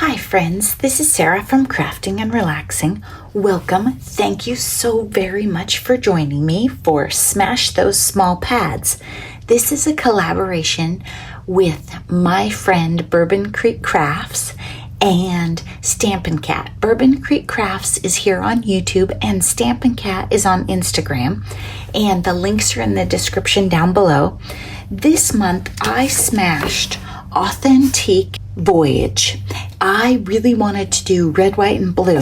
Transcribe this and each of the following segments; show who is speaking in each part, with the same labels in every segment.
Speaker 1: Hi friends, this is Sarah from Crafting and Relaxing. Welcome. Thank you so very much for joining me for Smash Those Small Pads. This is a collaboration with my friend Bourbon Creek Crafts and Stampin' Cat. Bourbon Creek Crafts is here on YouTube and Stampin' Cat is on Instagram, and the links are in the description down below. This month I smashed Authentique Voyage. I really wanted to do red, white, and blue,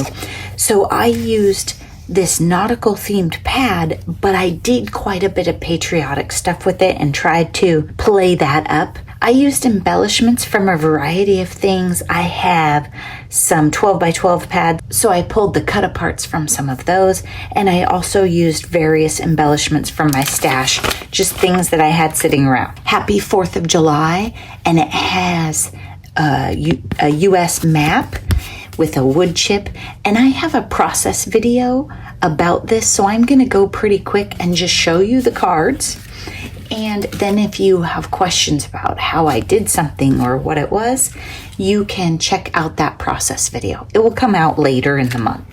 Speaker 1: so I used this nautical themed pad, but I did quite a bit of patriotic stuff with it and tried to play that up. I used embellishments from a variety of things. I have some 12 by 12 pads, so I pulled the cut aparts from some of those, and I also used various embellishments from my stash, just things that I had sitting around. Happy 4th of July, and it has a US map with a wood chip, and I have a process video about this, so I'm going to go pretty quick and just show you the cards. And then if you have questions about how I did something or what it was, you can check out that process video. It will come out later in the month.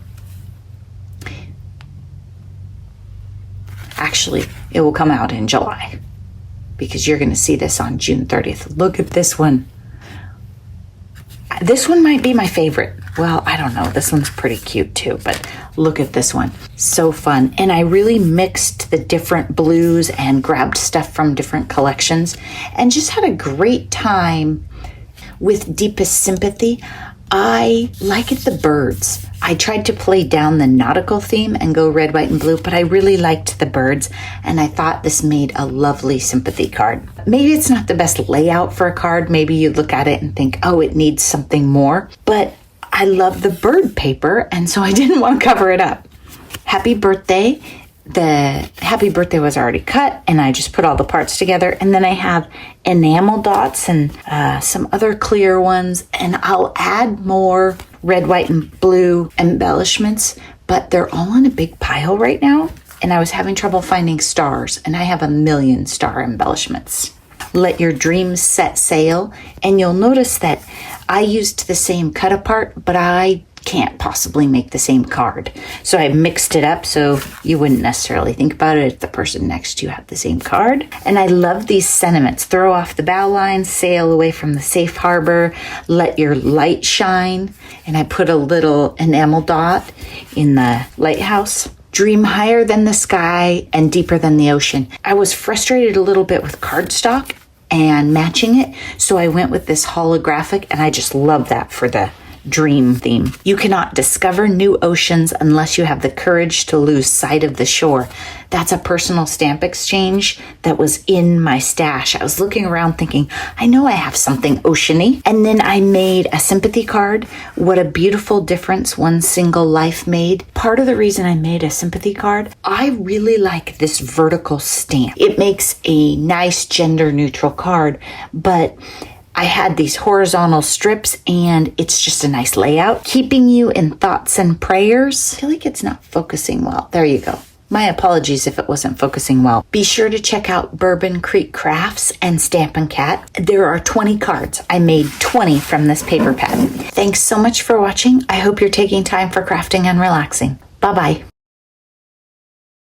Speaker 1: Actually, it will come out in July because you're going to see this on June 30th. Look at this one. This one might be my favorite. Well, I don't know. This one's pretty cute too, but look at this one. So fun. And I really mixed the different blues and grabbed stuff from different collections and just had a great time with Deepest Sympathy. I liked the birds. I tried to play down the nautical theme and go red, white, and blue, but I really liked the birds, and I thought this made a lovely sympathy card. Maybe it's not the best layout for a card. Maybe you look at it and think, oh, it needs something more, but I love the bird paper, and so I didn't want to cover it up. Happy birthday. The happy birthday was already cut, and I just put all the parts together, and then I have enamel dots and some other clear ones, and I'll add more red, white, and blue embellishments, but they're all in a big pile right now, and I was having trouble finding stars, and I have 1,000,000 star embellishments. Let your dreams set sail, and you'll notice that I used the same cut apart, but I can't possibly make the same card. So I mixed it up so you wouldn't necessarily think about it if the person next to you had the same card. And I love these sentiments. Throw off the bow line, sail away from the safe harbor, let your light shine. And I put a little enamel dot in the lighthouse. Dream higher than the sky and deeper than the ocean. I was frustrated a little bit with cardstock and matching it, so I went with this holographic, and I just love that for the dream theme. You cannot discover new oceans unless you have the courage to lose sight of the shore. That's a personal stamp exchange that was in my stash. I was looking around thinking, I know I have something oceany. And then I made a sympathy card. What a beautiful difference one single life made. Part of the reason I made a sympathy card, I really like this vertical stamp. It makes a nice gender neutral card, but I had these horizontal strips, and it's just a nice layout, keeping you in thoughts and prayers. I feel like it's not focusing well. There you go. My apologies if it wasn't focusing well. Be sure to check out Bourbon Creek Crafts and Stampin' Cat. There are 20 cards. I made 20 from this paper pad. Thanks so much for watching. I hope you're taking time for crafting and relaxing. Bye-bye.